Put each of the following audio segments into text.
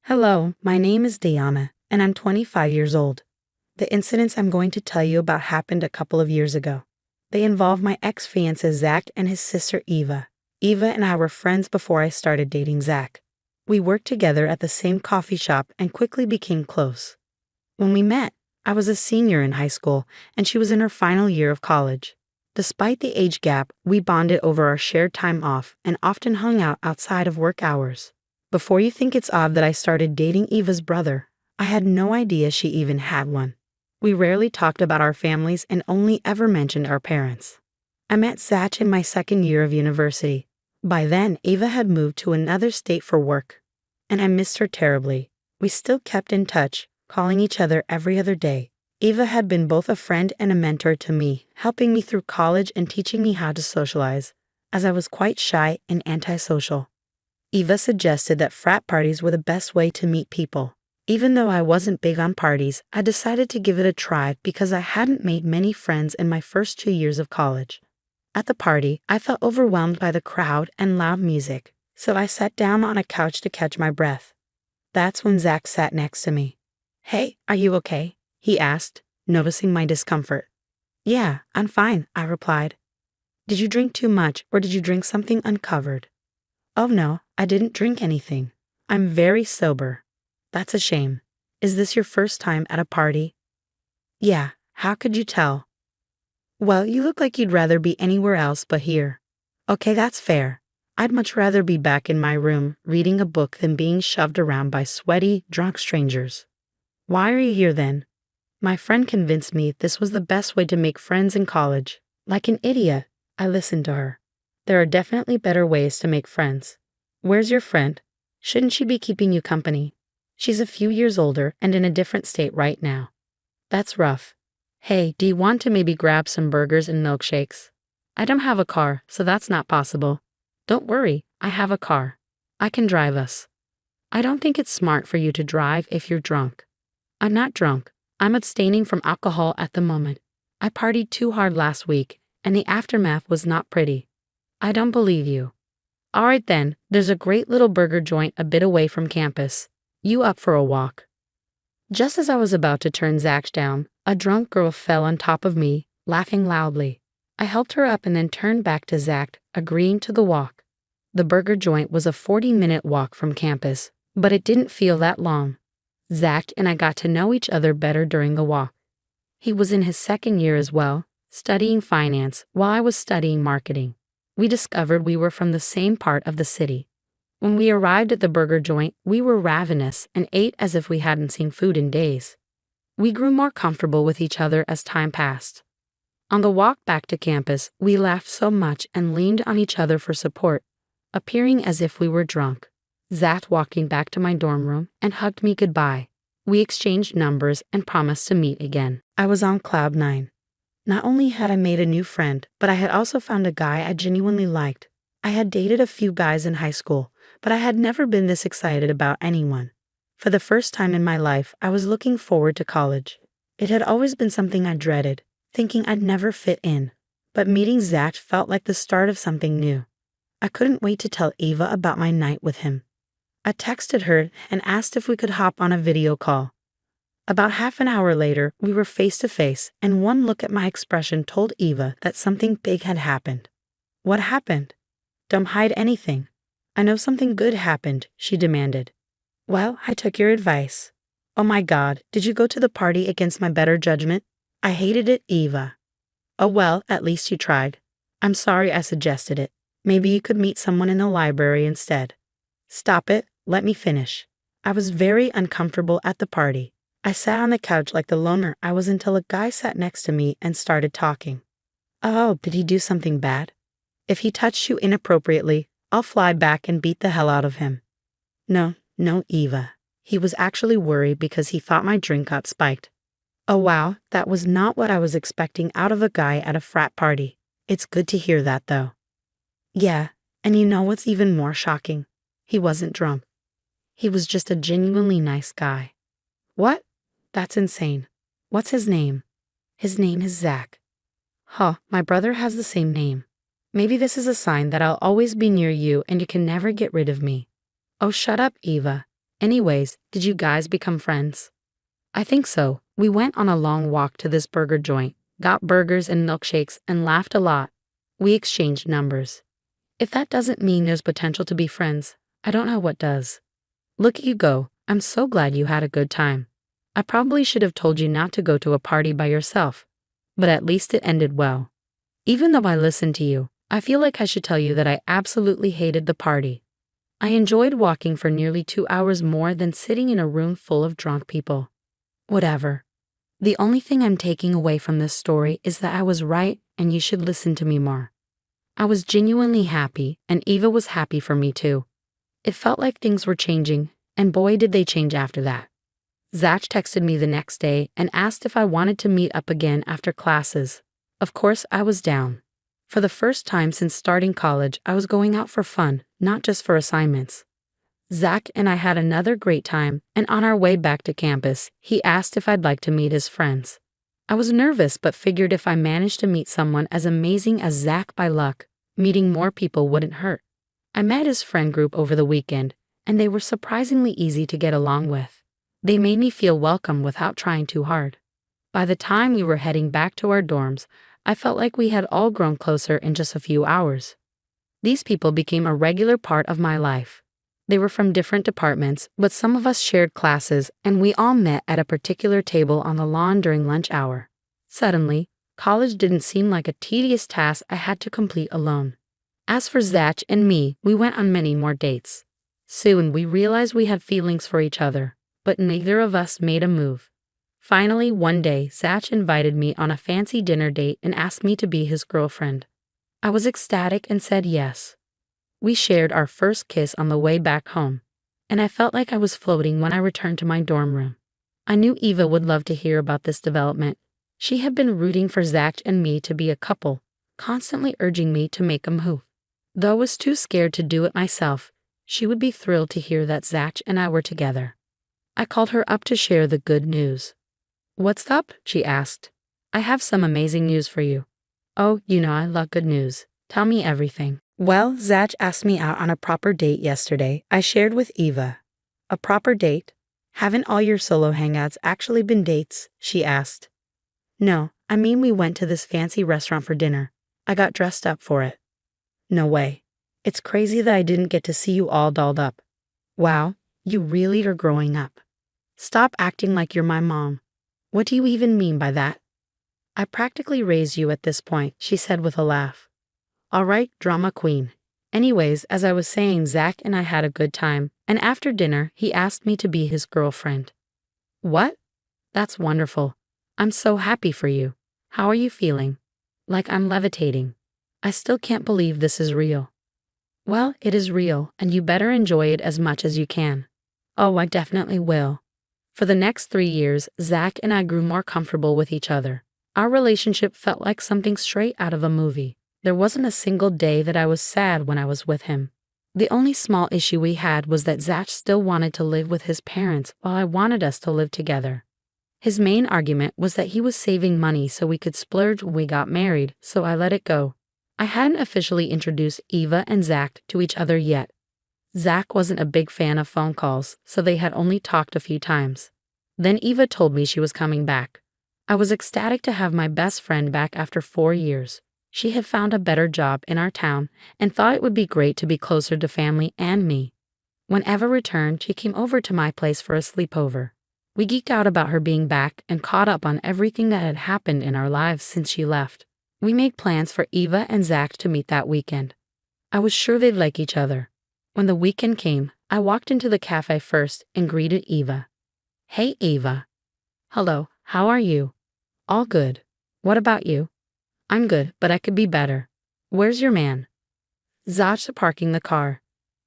Hello, my name is Diana, and I'm 25 years old. The incidents I'm going to tell you about happened a couple of years ago. They involve my ex-fiancé Zach and his sister Eva. Eva and I were friends before I started dating Zach. We worked together at the same coffee shop and quickly became close. When we met, I was a senior in high school, and she was in her final year of college. Despite the age gap, we bonded over our shared time off and often hung out outside of work hours. Before you think it's odd that I started dating Eva's brother, I had no idea she even had one. We rarely talked about our families and only ever mentioned our parents. I met Zach in my second year of university. By then, Eva had moved to another state for work, and I missed her terribly. We still kept in touch, calling each other every other day. Eva had been both a friend and a mentor to me, helping me through college and teaching me how to socialize, as I was quite shy and antisocial. Eva suggested that frat parties were the best way to meet people. Even though I wasn't big on parties, I decided to give it a try because I hadn't made many friends in my first 2 years of college. At the party, I felt overwhelmed by the crowd and loud music, so I sat down on a couch to catch my breath. That's when Zach sat next to me. "Hey, are you okay?" he asked, noticing my discomfort. "Yeah, I'm fine," I replied. "Did you drink too much or did you drink something uncovered?" "Oh no, I didn't drink anything. I'm very sober." "That's a shame. Is this your first time at a party?" "Yeah, how could you tell?" "Well, you look like you'd rather be anywhere else but here." "Okay, that's fair. I'd much rather be back in my room reading a book than being shoved around by sweaty, drunk strangers." "Why are you here then?" "My friend convinced me this was the best way to make friends in college." Like an idiot, I listened to her. There are definitely better ways to make friends. "Where's your friend? Shouldn't she be keeping you company?" "She's a few years older and in a different state right now." "That's rough. Hey, do you want to maybe grab some burgers and milkshakes?" "I don't have a car, so that's not possible." "Don't worry, I have a car. I can drive us." "I don't think it's smart for you to drive if you're drunk." "I'm not drunk. I'm abstaining from alcohol at the moment. I partied too hard last week, and the aftermath was not pretty." "I don't believe you." "All right then, there's a great little burger joint a bit away from campus. You up for a walk?" Just as I was about to turn Zach down, a drunk girl fell on top of me, laughing loudly. I helped her up and then turned back to Zach, agreeing to the walk. The burger joint was a 40-minute walk from campus, but it didn't feel that long. Zach and I got to know each other better during the walk. He was in his second year as well, studying finance while I was studying marketing. We discovered we were from the same part of the city. When we arrived at the burger joint, we were ravenous and ate as if we hadn't seen food in days. We grew more comfortable with each other as time passed. On the walk back to campus, we laughed so much and leaned on each other for support, appearing as if we were drunk. Zach walked me back to my dorm room and hugged me goodbye. We exchanged numbers and promised to meet again. I was on cloud nine. Not only had I made a new friend, but I had also found a guy I genuinely liked. I had dated a few guys in high school, but I had never been this excited about anyone. For the first time in my life, I was looking forward to college. It had always been something I dreaded, thinking I'd never fit in. But meeting Zach felt like the start of something new. I couldn't wait to tell Eva about my night with him. I texted her and asked if we could hop on a video call. About half an hour later, we were face to face, and one look at my expression told Eva that something big had happened. "What happened?" "Don't hide anything." "I know something good happened," she demanded. "Well, I took your advice." "Oh my God, did you go to the party against my better judgment?" "I hated it, Eva." "Oh well, at least you tried." "I'm sorry I suggested it. Maybe you could meet someone in the library instead." "Stop it, let me finish." I was very uncomfortable at the party. I sat on the couch like the loner I was until a guy sat next to me and started talking. "Oh, did he do something bad?" "If he touched you inappropriately, I'll fly back and beat the hell out of him." No, Eva. He was actually worried because he thought my drink got spiked." "Oh wow, that was not what I was expecting out of a guy at a frat party. It's good to hear that though." "Yeah, and you know what's even more shocking? He wasn't drunk. He was just a genuinely nice guy." "What? That's insane. What's his name?" "His name is Zach." "Huh, my brother has the same name. Maybe this is a sign that I'll always be near you and you can never get rid of me." "Oh, shut up, Eva. Anyways, did you guys become friends? I think so. We went on a long walk to this burger joint, got burgers and milkshakes, and laughed a lot. We exchanged numbers. If that doesn't mean there's potential to be friends, I don't know what does. Look at you go. I'm so glad you had a good time. I probably should have told you not to go to a party by yourself, but at least it ended well. Even though I listened to you, I feel like I should tell you that I absolutely hated the party. I enjoyed walking for nearly 2 hours more than sitting in a room full of drunk people. Whatever. The only thing I'm taking away from this story is that I was right and you should listen to me more. I was genuinely happy, and Eva was happy for me too. It felt like things were changing, and boy did they change after that. Zach texted me the next day and asked if I wanted to meet up again after classes. Of course, I was down. For the first time since starting college, I was going out for fun, not just for assignments. Zach and I had another great time, and on our way back to campus, he asked if I'd like to meet his friends. I was nervous but figured if I managed to meet someone as amazing as Zach by luck, meeting more people wouldn't hurt. I met his friend group over the weekend, and they were surprisingly easy to get along with. They made me feel welcome without trying too hard. By the time we were heading back to our dorms, I felt like we had all grown closer in just a few hours. These people became a regular part of my life. They were from different departments, but some of us shared classes, and we all met at a particular table on the lawn during lunch hour. Suddenly, college didn't seem like a tedious task I had to complete alone. As for Zach and me, we went on many more dates. Soon we realized we had feelings for each other, but neither of us made a move. Finally, one day, Zach invited me on a fancy dinner date and asked me to be his girlfriend. I was ecstatic and said yes. We shared our first kiss on the way back home, and I felt like I was floating when I returned to my dorm room. I knew Eva would love to hear about this development. She had been rooting for Zach and me to be a couple, constantly urging me to make a move. Though I was too scared to do it myself, she would be thrilled to hear that Zach and I were together. I called her up to share the good news. "What's up?" she asked. "I have some amazing news for you." "Oh, you know I love good news. Tell me everything." Well, Zach asked me out on a proper date yesterday, I shared with Eva. "A proper date? Haven't all your solo hangouts actually been dates?" she asked. "No, I mean we went to this fancy restaurant for dinner. I got dressed up for it." "No way. It's crazy that I didn't get to see you all dolled up." "Wow, you really are growing up. Stop acting like you're my mom. What do you even mean by that?" "I practically raised you at this point," she said with a laugh. "All right, drama queen." Anyways, as I was saying, Zach and I had a good time, and after dinner, he asked me to be his girlfriend. "What? That's wonderful. I'm so happy for you. How are you feeling?" "Like I'm levitating. I still can't believe this is real." "Well, it is real, and you better enjoy it as much as you can." "Oh, I definitely will." For the next 3 years, Zach and I grew more comfortable with each other. Our relationship felt like something straight out of a movie. There wasn't a single day that I was sad when I was with him. The only small issue we had was that Zach still wanted to live with his parents while I wanted us to live together. His main argument was that he was saving money so we could splurge when we got married, so I let it go. I hadn't officially introduced Eva and Zach to each other yet. Zach wasn't a big fan of phone calls, so they had only talked a few times. Then Eva told me she was coming back. I was ecstatic to have my best friend back after 4 years. She had found a better job in our town and thought it would be great to be closer to family and me. When Eva returned, she came over to my place for a sleepover. We geeked out about her being back and caught up on everything that had happened in our lives since she left. We made plans for Eva and Zach to meet that weekend. I was sure they'd like each other. When the weekend came, I walked into the cafe first and greeted Eva. "Hey, Eva." "Hello, how are you?" "All good. What about you?" "I'm good, but I could be better." "Where's your man?" "Zach's parking the car.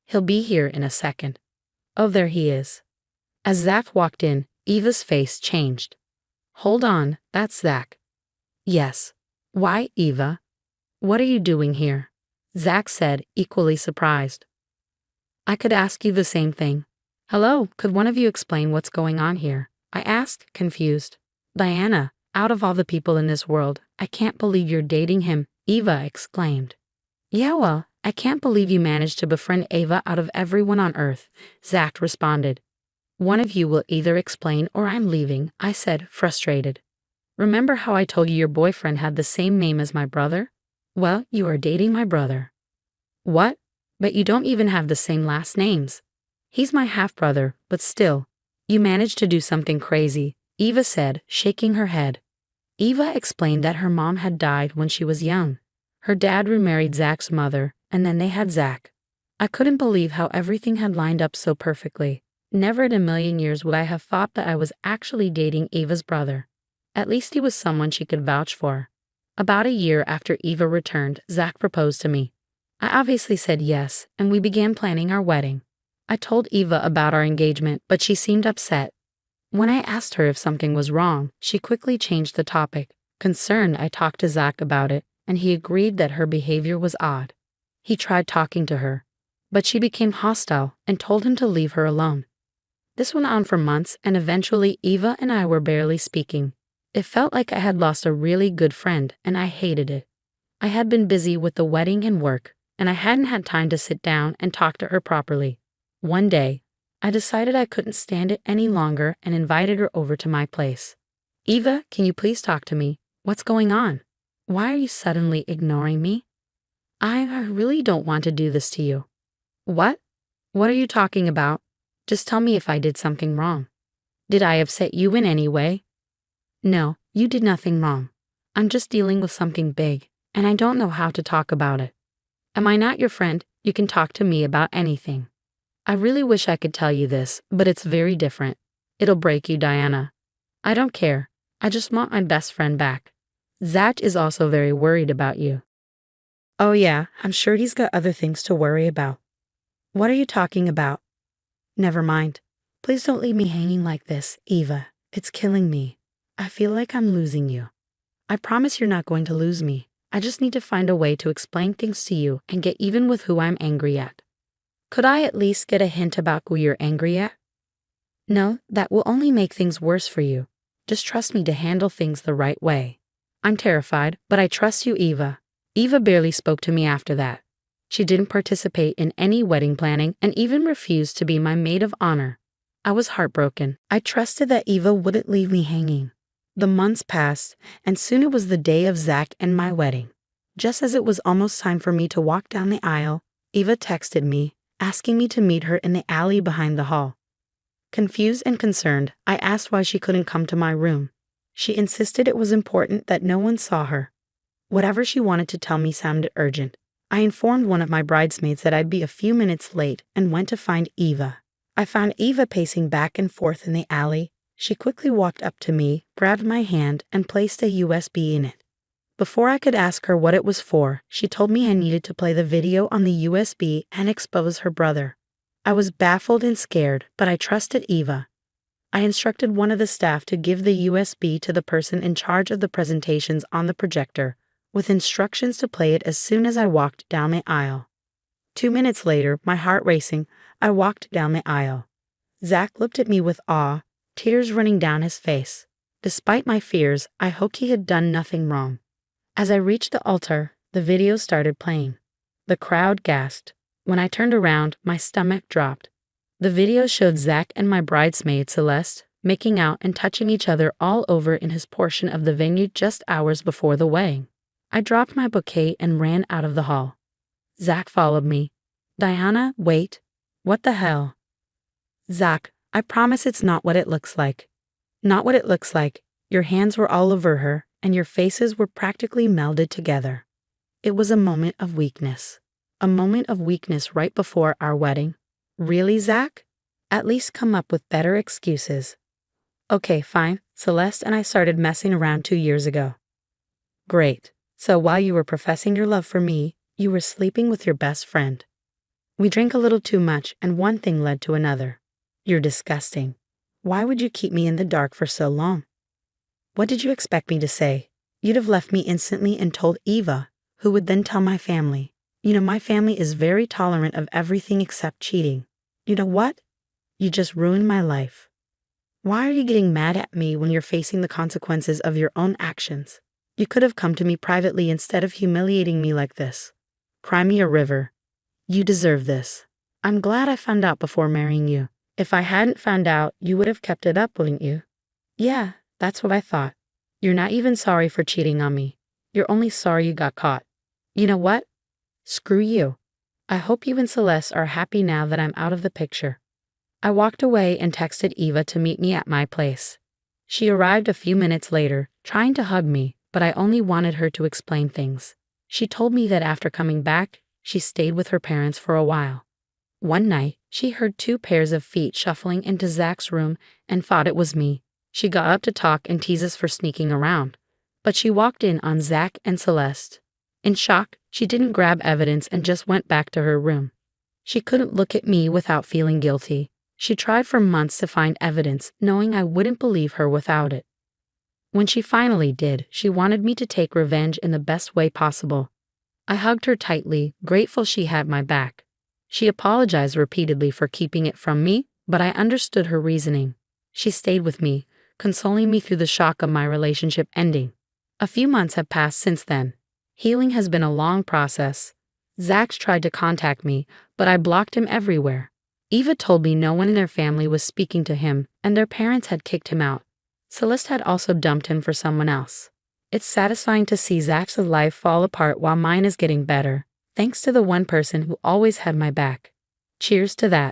He'll be here in a second." "Oh, there he is." As Zach walked in, Eva's face changed. "Hold on, that's Zach." "Yes." "Why, Eva? What are you doing here?" Zach said, equally surprised. "I could ask you the same thing." "Hello, could one of you explain what's going on here?" I asked, confused. "Diana, out of all the people in this world, I can't believe you're dating him," Eva exclaimed. "Yeah, well, I can't believe you managed to befriend Eva out of everyone on earth," Zach responded. One of you will either explain or I'm leaving, I said, frustrated. Remember how I told you your boyfriend had the same name as my brother? Well, you are dating my brother. What? But you don't even have the same last names. He's my half-brother, but still. You managed to do something crazy, Eva said, shaking her head. Eva explained that her mom had died when she was young. Her dad remarried Zach's mother, and then they had Zach. I couldn't believe how everything had lined up so perfectly. Never in a million years would I have thought that I was actually dating Eva's brother. At least he was someone she could vouch for. About a year after Eva returned, Zach proposed to me. I obviously said yes, and we began planning our wedding. I told Eva about our engagement, but she seemed upset. When I asked her if something was wrong, she quickly changed the topic. Concerned, I talked to Zach about it, and he agreed that her behavior was odd. He tried talking to her, but she became hostile and told him to leave her alone. This went on for months, and eventually Eva and I were barely speaking. It felt like I had lost a really good friend, and I hated it. I had been busy with the wedding and work, and I hadn't had time to sit down and talk to her properly. One day, I decided I couldn't stand it any longer and invited her over to my place. Eva, can you please talk to me? What's going on? Why are you suddenly ignoring me? I really don't want to do this to you. What? What are you talking about? Just tell me if I did something wrong. Did I upset you in any way? No, you did nothing wrong. I'm just dealing with something big, and I don't know how to talk about it. Am I not your friend? You can talk to me about anything. I really wish I could tell you this, but it's very different. It'll break you, Diana. I don't care. I just want my best friend back. Zach is also very worried about you. Oh yeah, I'm sure he's got other things to worry about. What are you talking about? Never mind. Please don't leave me hanging like this, Eva. It's killing me. I feel like I'm losing you. I promise you're not going to lose me. I just need to find a way to explain things to you and get even with who I'm angry at. Could I at least get a hint about who you're angry at? No, that will only make things worse for you. Just trust me to handle things the right way. I'm terrified, but I trust you, Eva. Eva barely spoke to me after that. She didn't participate in any wedding planning and even refused to be my maid of honor. I was heartbroken. I trusted that Eva wouldn't leave me hanging. The months passed, and soon it was the day of Zach and my wedding. Just as it was almost time for me to walk down the aisle, Eva texted me, asking me to meet her in the alley behind the hall. Confused and concerned, I asked why she couldn't come to my room. She insisted it was important that no one saw her. Whatever she wanted to tell me sounded urgent. I informed one of my bridesmaids that I'd be a few minutes late and went to find Eva. I found Eva pacing back and forth in the alley. She quickly walked up to me, grabbed my hand, and placed a USB in it. Before I could ask her what it was for, she told me I needed to play the video on the USB and expose her brother. I was baffled and scared, but I trusted Eva. I instructed one of the staff to give the USB to the person in charge of the presentations on the projector, with instructions to play it as soon as I walked down the aisle. 2 minutes later, my heart racing, I walked down the aisle. Zach looked at me with awe, tears running down his face. Despite my fears, I hoped he had done nothing wrong. As I reached the altar, the video started playing. The crowd gasped. When I turned around, my stomach dropped. The video showed Zach and my bridesmaid, Celeste, making out and touching each other all over in his portion of the venue just hours before the wedding. I dropped my bouquet and ran out of the hall. Zach followed me. Diana, wait. What the hell? Zach, I promise it's not what it looks like. Not what it looks like. Your hands were all over her, and your faces were practically melded together. It was a moment of weakness. A moment of weakness right before our wedding. Really, Zach? At least come up with better excuses. Okay, fine. Celeste and I started messing around 2 years ago. Great. So while you were professing your love for me, you were sleeping with your best friend. We drank a little too much, and one thing led to another. You're disgusting. Why would you keep me in the dark for so long? What did you expect me to say? You'd have left me instantly and told Eva, who would then tell my family. You know, my family is very tolerant of everything except cheating. You know what? You just ruined my life. Why are you getting mad at me when you're facing the consequences of your own actions? You could have come to me privately instead of humiliating me like this. Cry me a river. You deserve this. I'm glad I found out before marrying you. If I hadn't found out, you would have kept it up, wouldn't you? Yeah, that's what I thought. You're not even sorry for cheating on me. You're only sorry you got caught. You know what? Screw you. I hope you and Celeste are happy now that I'm out of the picture. I walked away and texted Eva to meet me at my place. She arrived a few minutes later, trying to hug me, but I only wanted her to explain things. She told me that after coming back, she stayed with her parents for a while. One night, she heard two pairs of feet shuffling into Zach's room and thought it was me. She got up to talk and tease us for sneaking around, but she walked in on Zach and Celeste. In shock, she didn't grab evidence and just went back to her room. She couldn't look at me without feeling guilty. She tried for months to find evidence, knowing I wouldn't believe her without it. When she finally did, she wanted me to take revenge in the best way possible. I hugged her tightly, grateful she had my back. She apologized repeatedly for keeping it from me, but I understood her reasoning. She stayed with me, consoling me through the shock of my relationship ending. A few months have passed since then. Healing has been a long process. Zach's tried to contact me, but I blocked him everywhere. Eva told me no one in their family was speaking to him, and their parents had kicked him out. Celeste had also dumped him for someone else. It's satisfying to see Zach's life fall apart while mine is getting better, thanks to the one person who always had my back. Cheers to that.